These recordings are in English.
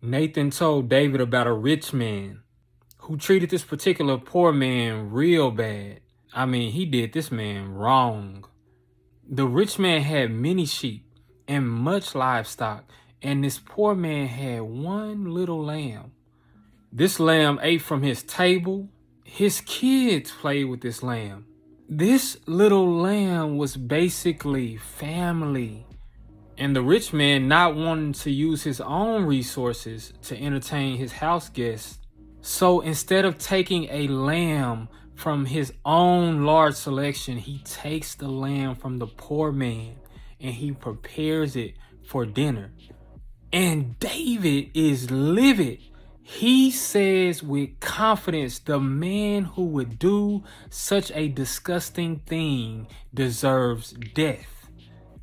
Nathan told David about a rich man who treated this particular poor man real bad. I mean, he did this man wrong. The rich man had many sheep and much livestock, and this poor man had one little lamb. This lamb ate from his table. His kids played with this lamb. This little lamb was basically family. And the rich man, not wanting to use his own resources to entertain his house guests, so instead of taking a lamb from his own large selection, he takes the lamb from the poor man and he prepares it for dinner. And David is livid. He says with confidence, the man who would do such a disgusting thing deserves death.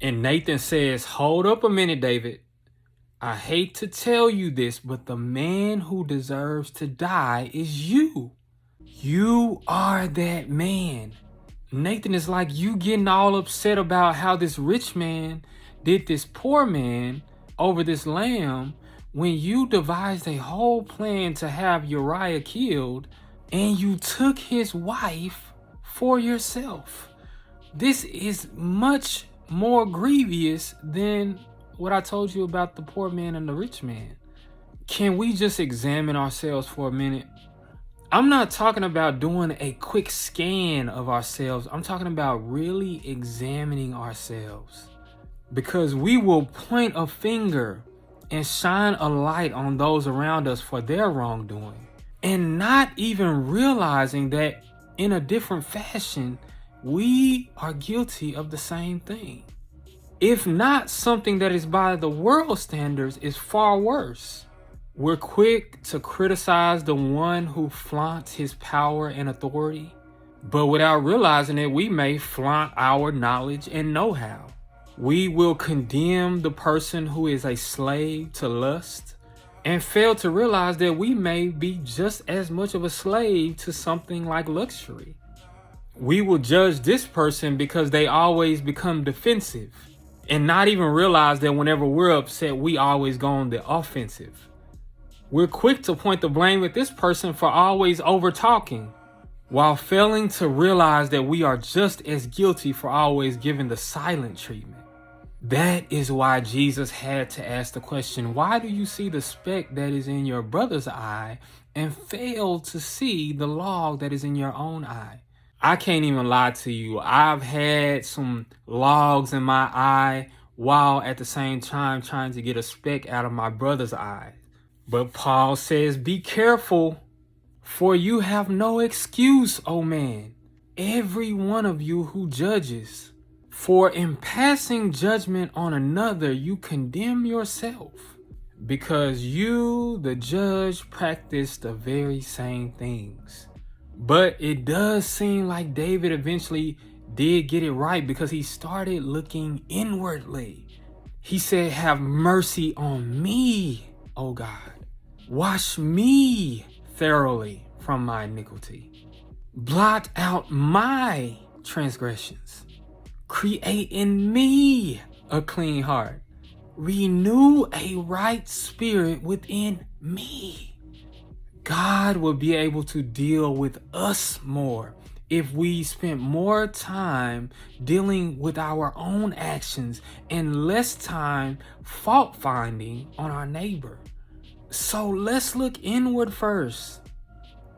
And Nathan says, hold up a minute, David. I hate to tell you this, but the man who deserves to die is you. You are that man. Nathan is like, you getting all upset about how this rich man did this poor man over this lamb when you devised a whole plan to have Uriah killed and you took his wife for yourself. This is much more grievous than what I told you about the poor man and the rich man. Can we just examine ourselves for a minute? I'm not talking about doing a quick scan of ourselves. I'm talking about really examining ourselves, because we will point a finger and shine a light on those around us for their wrongdoing, and not even realizing that in a different fashion, we are guilty of the same thing. If not, something that is by the world standards is far worse. We're quick to criticize the one who flaunts his power and authority, but without realizing it, we may flaunt our knowledge and know-how. We will condemn the person who is a slave to lust and fail to realize that we may be just as much of a slave to something like luxury. We will judge this person because they always become defensive and not even realize that whenever we're upset, we always go on the offensive. We're quick to point the blame at this person for always over talking, while failing to realize that we are just as guilty for always giving the silent treatment. That is why Jesus had to ask the question, why do you see the speck that is in your brother's eye and fail to see the log that is in your own eye? I can't even lie to you. I've had some logs in my eye while at the same time trying to get a speck out of my brother's eye. But Paul says, be careful, for you have no excuse, O man, every one of you who judges. For in passing judgment on another, you condemn yourself, because you, the judge, practice the very same things. But it does seem like David eventually did get it right, because he started looking inwardly. He said, have mercy on me, O God. Wash me thoroughly from my iniquity. Blot out my transgressions. Create in me a clean heart. Renew a right spirit within me. God will be able to deal with us more if we spent more time dealing with our own actions and less time fault finding on our neighbor. So let's look inward first.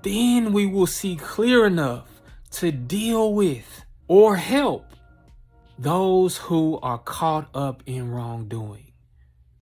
Then we will see clear enough to deal with or help those who are caught up in wrongdoing.